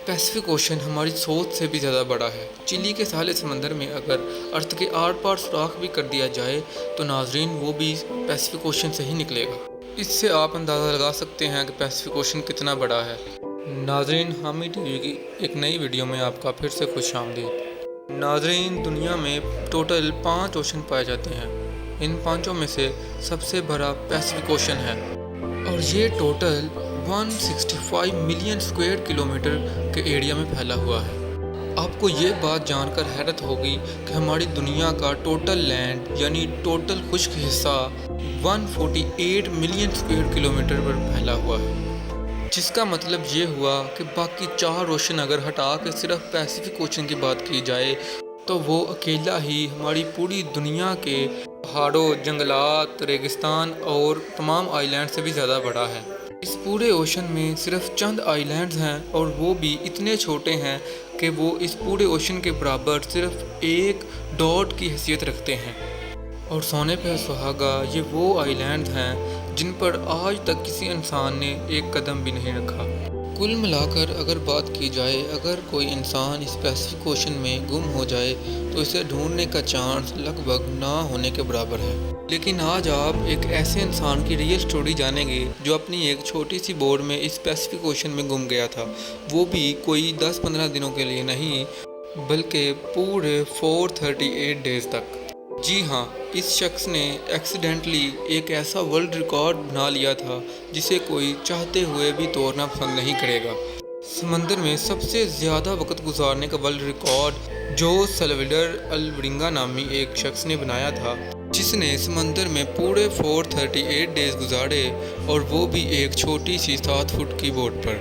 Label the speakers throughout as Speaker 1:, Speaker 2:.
Speaker 1: Pacific ocean ہماری سوچ سے بھی زیادہ بڑا ہے۔ چلی کے ساحل سمندر میں اگر ارتھ کے آر پار سوراخ بھی کر دیا جائے تو ناظرین وہ بھی پیسفک اوشن سے ہی نکلے گا۔ اس سے آپ اندازہ لگا سکتے ہیں کہ پیسفک اوشن کتنا بڑا ہے۔ ناظرین، حامی ٹی وی کی ایک نئی ویڈیو میں آپ کا پھر سے خوش آمدید۔ ناظرین، دنیا میں ٹوٹل 5 اوشن پائے جاتے ہیں۔ ان 5 میں سے سب سے بڑا پیسفک اوشن ہے اور یہ ٹوٹل 165 ملین اسکوائر کلومیٹر کے ایریا میں پھیلا ہوا ہے۔ آپ کو یہ بات جان کر حیرت ہوگی کہ ہماری دنیا کا ٹوٹل لینڈ یعنی ٹوٹل خشک حصہ 148 ملین اسکوائر کلومیٹر پر پھیلا ہوا ہے، جس کا مطلب یہ ہوا کہ باقی 4 اوشن اگر ہٹا کے صرف پیسفک اوشن کی بات کی جائے تو وہ اکیلا ہی ہماری پوری دنیا کے پہاڑوں، جنگلات، ریگستان اور تمام آئی لینڈ سے بھی زیادہ بڑا ہے۔ اس پورے اوشن میں صرف چند آئی لینڈز ہیں اور وہ بھی اتنے چھوٹے ہیں کہ وہ اس پورے اوشن کے برابر صرف ایک ڈاٹ کی حیثیت رکھتے ہیں۔ اور سونے پہ سہاگا، یہ وہ آئی لینڈز ہیں جن پر آج تک کسی انسان نے ایک قدم بھی نہیں رکھا۔ کل ملا کر اگر بات کی جائے، اگر کوئی انسان اس پیسفک اوشن میں گم ہو جائے تو اسے ڈھونڈنے کا چانس لگ بھگ نہ ہونے کے برابر ہے۔ لیکن آج آپ ایک ایسے انسان کی ریئل سٹوری جانیں گے جو اپنی ایک چھوٹی سی بوٹ میں اس پیسفک اوشن میں گم گیا تھا، وہ بھی کوئی 10-15 دنوں کے لیے نہیں بلکہ پورے 438 ڈیز تک۔ جی ہاں، اس شخص نے ایکسیڈنٹلی ایک ایسا ورلڈ ریکارڈ بنا لیا تھا جسے کوئی چاہتے ہوئے بھی توڑنا پسند نہیں کرے گا۔ سمندر میں سب سے زیادہ وقت گزارنے کا ورلڈ ریکارڈ جوز سلویڈر الورینگا نامی ایک شخص نے بنایا تھا، جس نے سمندر میں پورے 438 ڈیز گزارے اور وہ بھی ایک چھوٹی سی 7 فٹ کی بوٹ پر۔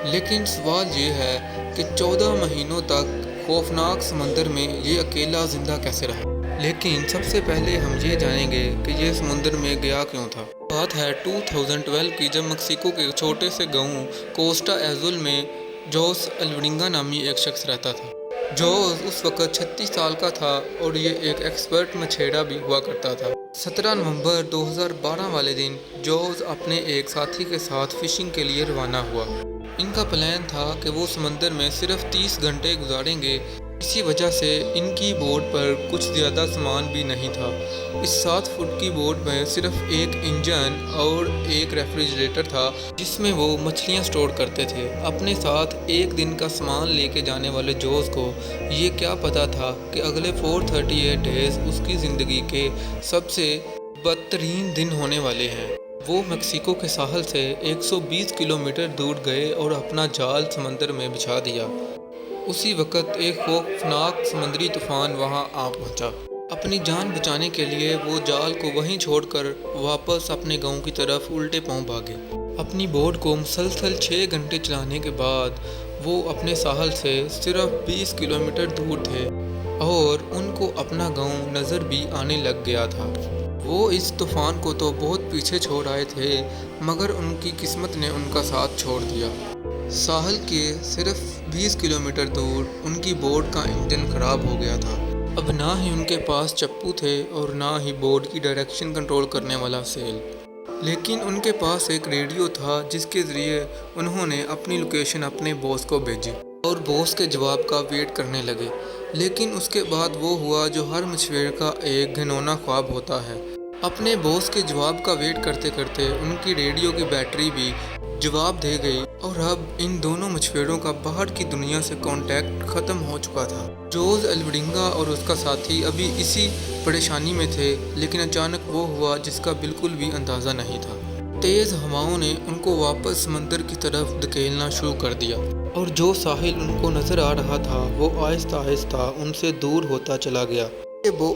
Speaker 1: لیکن سوال یہ ہے کہ 14 مہینوں تک خوفناک سمندر میں یہ اکیلا زندہ کیسے رہا؟ لیکن سب سے پہلے ہم یہ جانیں گے کہ یہ سمندر میں گیا کیوں تھا۔ بات ہے 2012 کی، جب مکسیکو کے چھوٹے سے گاؤں کوسٹا ایزول میں جوز الورینگا نامی ایک شخص رہتا تھا۔ جوز اس وقت 36 سال کا تھا اور یہ ایک ایکسپرٹ مچھیرا بھی ہوا کرتا تھا۔ 17 نومبر 2012 والے دن جوز اپنے ایک ساتھی کے ساتھ فشنگ کے لیے روانہ ہوا۔ ان کا پلان تھا کہ وہ سمندر میں صرف 30 گھنٹے گزاریں گے، اسی وجہ سے ان کی بوٹ پر کچھ زیادہ سامان بھی نہیں تھا۔ اس 7 فٹ کی بوٹ میں صرف ایک انجن اور ایک ریفریجریٹر تھا جس میں وہ مچھلیاں سٹور کرتے تھے۔ اپنے ساتھ ایک دن کا سامان لے کے جانے والے جوز کو یہ کیا پتا تھا کہ اگلے 438 ڈیز اس کی زندگی کے سب سے بدترین دن ہونے والے ہیں۔ وہ میکسیکو کے ساحل سے 120 کلومیٹر دور گئے اور اپنا جال سمندر میں بچھا دیا۔ اسی وقت ایک خوفناک سمندری طوفان وہاں آ پہنچا۔ اپنی جان بچانے کے لیے وہ جال کو وہیں چھوڑ کر واپس اپنے گاؤں کی طرف الٹے پاؤں بھاگے۔ اپنی بوٹ کو مسلسل 6 گھنٹے چلانے کے بعد وہ اپنے ساحل سے صرف 20 کلومیٹر دور تھے اور ان کو اپنا گاؤں نظر بھی آنے لگ گیا تھا۔ وہ اس طوفان کو تو بہت پیچھے چھوڑ آئے تھے مگر ان کی قسمت نے ان کا ساتھ چھوڑ دیا۔ ساحل کے صرف 20 کلومیٹر دور ان کی بوٹ کا انجن خراب ہو گیا تھا۔ اب نہ ہی ان کے پاس چپو تھے اور نہ ہی بوٹ کی ڈائریکشن کنٹرول کرنے والا سیل، لیکن ان کے پاس ایک ریڈیو تھا جس کے ذریعے انہوں نے اپنی لوکیشن اپنے باس کو بھیجی اور باس کے جواب کا ویٹ کرنے لگے۔ لیکن اس کے بعد وہ ہوا جو ہر مچھویر کا ایک گھنونا خواب ہوتا ہے۔ اپنے باس کے جواب کا ویٹ کرتے کرتے ان کی ریڈیو کی بیٹری بھی جواب دے گئی اور اب ان دونوں مچھویروں کا باہر کی دنیا سے کانٹیکٹ ختم ہو چکا تھا۔ جوز الورینگا اور اس کا ساتھی ابھی اسی پریشانی میں تھے، لیکن اچانک وہ ہوا جس کا بالکل بھی اندازہ نہیں تھا۔ تیز ہواؤں نے ان کو واپس سمندر کی طرف دھکیلنا شروع کر دیا اور جو ساحل ان کو نظر آ رہا تھا وہ آہستہ آہستہ ان سے دور ہوتا چلا گیا۔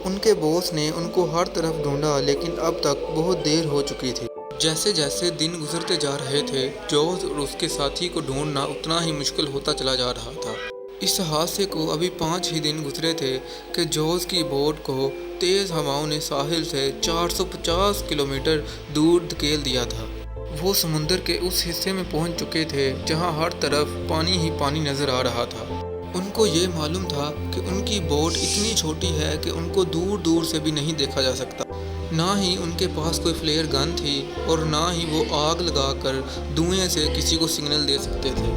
Speaker 1: ان کے باس نے ان کو ہر طرف ڈھونڈا لیکن اب تک بہت دیر ہو چکی تھی۔ جیسے جیسے دن گزرتے جا رہے تھے، جوز اور اس کے ساتھی کو ڈھونڈنا اتنا ہی مشکل ہوتا چلا جا رہا تھا۔ اس حادثے کو ابھی 5 ہی دن گزرے تھے کہ جوز کی بوٹ کو تیز ہواؤں نے ساحل سے 450 کلومیٹر دور دھکیل دیا تھا۔ وہ سمندر کے اس حصے میں پہنچ چکے تھے جہاں ہر طرف پانی ہی پانی نظر آ رہا تھا۔ ان کو یہ معلوم تھا کہ ان کی بوٹ اتنی چھوٹی ہے کہ ان کو دور دور سے بھی نہیں دیکھا جا سکتا۔ نہ ہی ان کے پاس کوئی فلیئر گن تھی اور نہ ہی وہ آگ لگا کر دھوئیں سے کسی کو سگنل دے سکتے تھے۔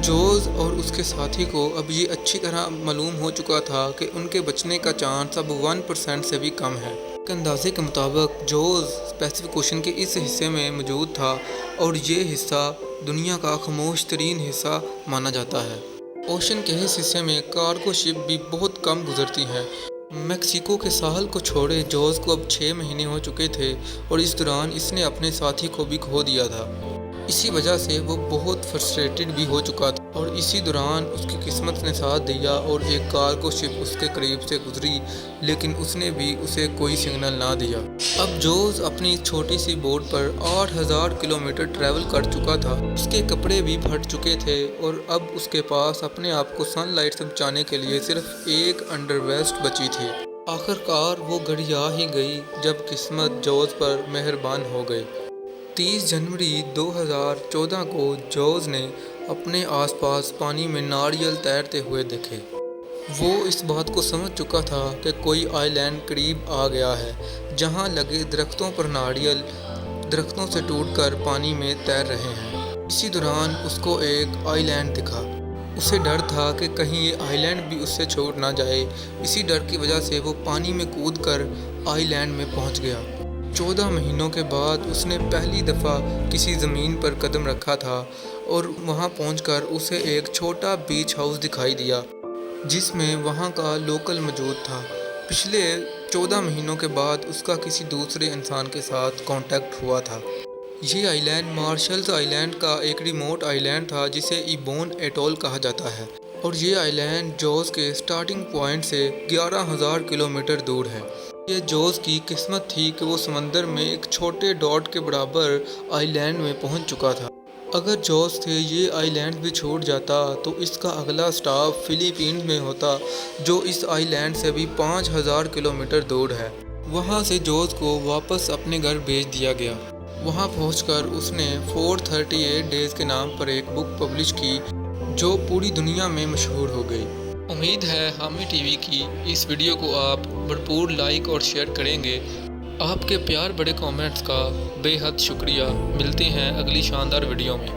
Speaker 1: جوز اور اس کے ساتھی کو اب یہ اچھی طرح معلوم ہو چکا تھا کہ ان کے بچنے کا چانس اب 1% سے بھی کم ہے۔ ایک اندازے کے مطابق جوز پیسیفک اوشن کے اس حصے میں موجود تھا اور یہ حصہ دنیا کا خاموش ترین حصہ مانا جاتا ہے۔ اوشن کے اس حصے میں کارگو شپ بھی بہت کم گزرتی ہیں۔ میکسیکو کے ساحل کو چھوڑے جوز کو اب 6 مہینے ہو چکے تھے اور اس دوران اس نے اپنے ساتھی کو بھی کھو دیا تھا۔ اسی وجہ سے وہ بہت فرسٹریٹڈ بھی ہو چکا تھا اور اسی دوران اس کی قسمت نے ساتھ دیا اور ایک کارگو شپ اس کے قریب سے گزری، لیکن اس نے بھی اسے کوئی سگنل نہ دیا۔ اب جوز اپنی چھوٹی سی بوٹ پر 8000 کلومیٹر ٹریول کر چکا تھا۔ اس کے کپڑے بھی پھٹ چکے تھے اور اب اس کے پاس اپنے آپ کو سن لائٹ سے بچانے کے لیے صرف ایک انڈر ویسٹ بچی تھی۔ آخر کار وہ گھڑی آ ہی گئی جب قسمت جوز پر مہربان ہو گئی۔ 30 جنوری 2014 کو جوز نے اپنے آس پاس پانی میں ناریل تیرتے ہوئے دیکھے۔ وہ اس بات کو سمجھ چکا تھا کہ کوئی آئی لینڈ قریب آ گیا ہے جہاں لگے درختوں پر ناریل درختوں سے ٹوٹ کر پانی میں تیر رہے ہیں۔ اسی دوران اس کو ایک آئی لینڈ دکھا۔ اسے ڈر تھا کہ کہیں یہ آئی لینڈ بھی اس سے چھوٹ نہ جائے۔ اسی ڈر کی وجہ سے وہ پانی میں کود کر آئی لینڈ میں پہنچ گیا۔ 14 مہینوں کے بعد اس نے پہلی دفعہ کسی زمین پر قدم رکھا تھا اور وہاں پہنچ کر اسے ایک چھوٹا بیچ ہاؤس دکھائی دیا جس میں وہاں کا لوکل موجود تھا۔ پچھلے 14 مہینوں کے بعد اس کا کسی دوسرے انسان کے ساتھ کانٹیکٹ ہوا تھا۔ یہ آئی لینڈ مارشلز آئی لینڈ کا ایک ریموٹ آئی لینڈ تھا جسے ایبون ایٹول کہا جاتا ہے، اور یہ آئی لینڈ جوز کے سٹارٹنگ پوائنٹ سے 11000 کلومیٹر دور ہے۔ یہ جوز کی قسمت تھی کہ وہ سمندر میں ایک چھوٹے ڈاٹ کے برابر آئی لینڈ میں پہنچ چکا تھا۔ اگر جوز سے یہ آئی لینڈ بھی چھوٹ جاتا تو اس کا اگلا سٹاپ فلیپینز میں ہوتا جو اس آئی لینڈ سے بھی 5000 کلومیٹر دور ہے۔ وہاں سے جوز کو واپس اپنے گھر بھیج دیا گیا۔ وہاں پہنچ کر اس نے 438 ڈیز کے نام پر ایک بک پبلش کی جو پوری دنیا میں مشہور ہو گئی۔ امید ہے حامی ٹی وی کی اس ویڈیو کو آپ بھرپور لائک اور شیئر کریں گے۔ آپ کے پیار بڑے کامنٹس کا بے حد شکریہ۔ ملتے ہیں اگلی شاندار ویڈیو میں۔